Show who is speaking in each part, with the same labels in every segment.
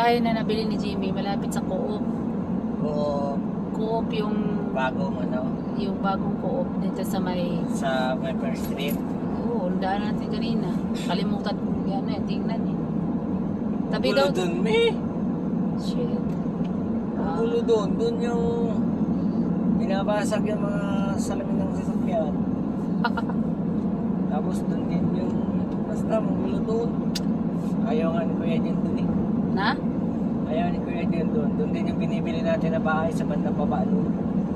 Speaker 1: bahay na nabili ni Jimmy, malapit sa Co-op.
Speaker 2: Oo.
Speaker 1: Co-op yung
Speaker 2: Bagong
Speaker 1: yung bagong Co-op dito sa
Speaker 2: sa may First Street.
Speaker 1: Oo, ang daan natin kanina. Kalimutan ko yan eh, tingnan eh. Tabi
Speaker 2: Ang
Speaker 1: daw.
Speaker 2: gulo dun, me.
Speaker 1: Shit.
Speaker 2: Ang gulo dun. Dun yung binabasag yung mga salamin ng sasakyan. Tapos dun din yung basta ang gulo dun. Ayaw nga ni Kuya Jen dun eh.
Speaker 1: Na?
Speaker 2: Ayaw ni Kuya Jen dun. Dun din yung binibili natin na bahay sa bandang baba dun.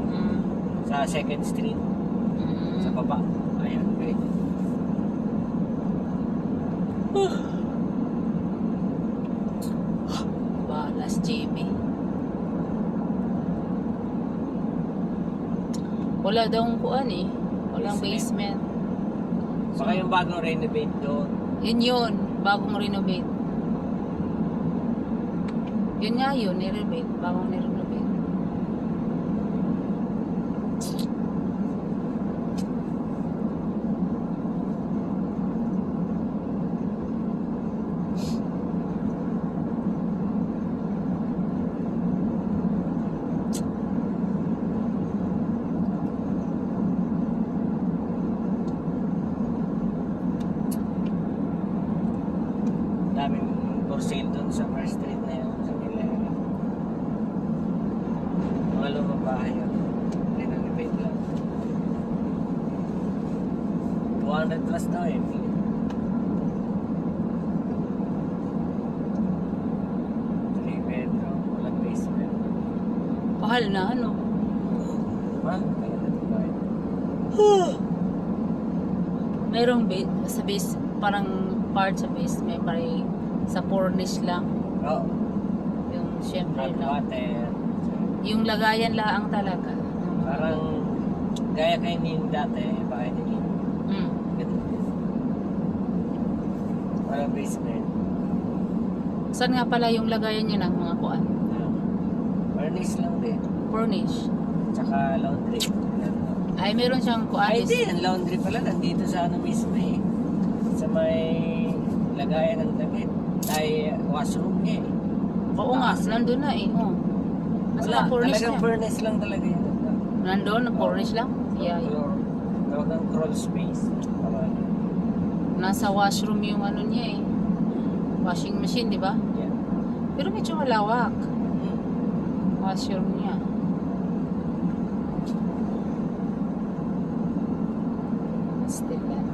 Speaker 1: Mm.
Speaker 2: Sa 2nd Street. Sa baba. Ayaw ni Kuya Jen.
Speaker 1: Balas Jimmy. Wala daw ang kuan eh. Walang basement.
Speaker 2: Baka yung bagong renovate doon.
Speaker 1: Yun. Bagong renovate. Yun nga yun, nirenovate. Bagong nirenovate.
Speaker 2: Daming for sale doon sa First Street na yun. Sa Milena. Mga lumang bahay yun. Renovate lang. 200 plus daw eh. 3 bedroom. Walang basement.
Speaker 1: Mahal na ano.
Speaker 2: Diba? Kaya natin ba eh.
Speaker 1: Merong sa base, parang part sa base, may parang sa furnish lang.
Speaker 2: Oo.
Speaker 1: Yung syempre
Speaker 2: Hot
Speaker 1: lang.
Speaker 2: water.
Speaker 1: Yung lagayan laang talaga.
Speaker 2: Parang gaya kayo yung dati. Bahay nila.
Speaker 1: Mm.
Speaker 2: Ganun din. Walang basement.
Speaker 1: Saan nga pala yung lagayan niya ng mga kuan?
Speaker 2: Furnace lang din.
Speaker 1: Furnish.
Speaker 2: Tsaka laundry.
Speaker 1: Ay, meron siyang kuan.
Speaker 2: Ay, di. Ang laundry pala nandito sa ano mismo eh. Sa may lagayan ng damit. Ay, washroom eh.
Speaker 1: Oo nga, nandun na eh. Oh.
Speaker 2: Wala,
Speaker 1: Nasa furnish
Speaker 2: talagang
Speaker 1: niya.
Speaker 2: furnace lang talaga yun.
Speaker 1: Nandun, furnish lang. Yeah.
Speaker 2: Talagang crawl space.
Speaker 1: Nasa washroom yung ano niya eh. Washing machine, di ba?
Speaker 2: Yeah.
Speaker 1: Pero medyo malawak.
Speaker 2: Hmm.
Speaker 1: Washroom niya. Still that.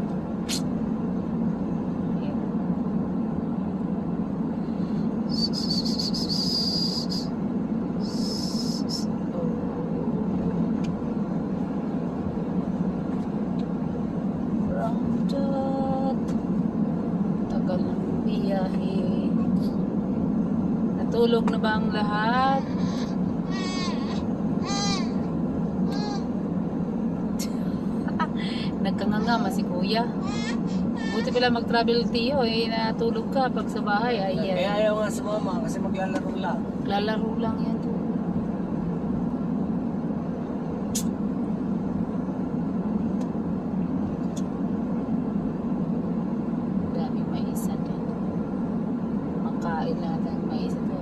Speaker 1: Tagal ng biyahe. Natulog na ba ang lahat? Nagkanganga si kuya. Buti pala mag-travel tiyo eh, natulog ka pag sa bahay. Ayan.
Speaker 2: Kaya ayaw nga sumama kasi maglalaro lang.
Speaker 1: Lalaro lang yan to. Daming mais natin. Makain natin mais ito.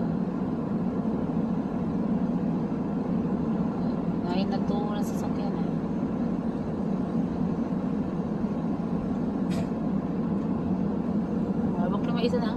Speaker 1: Ngayon na to na sasakyan eh. Wag na mais na.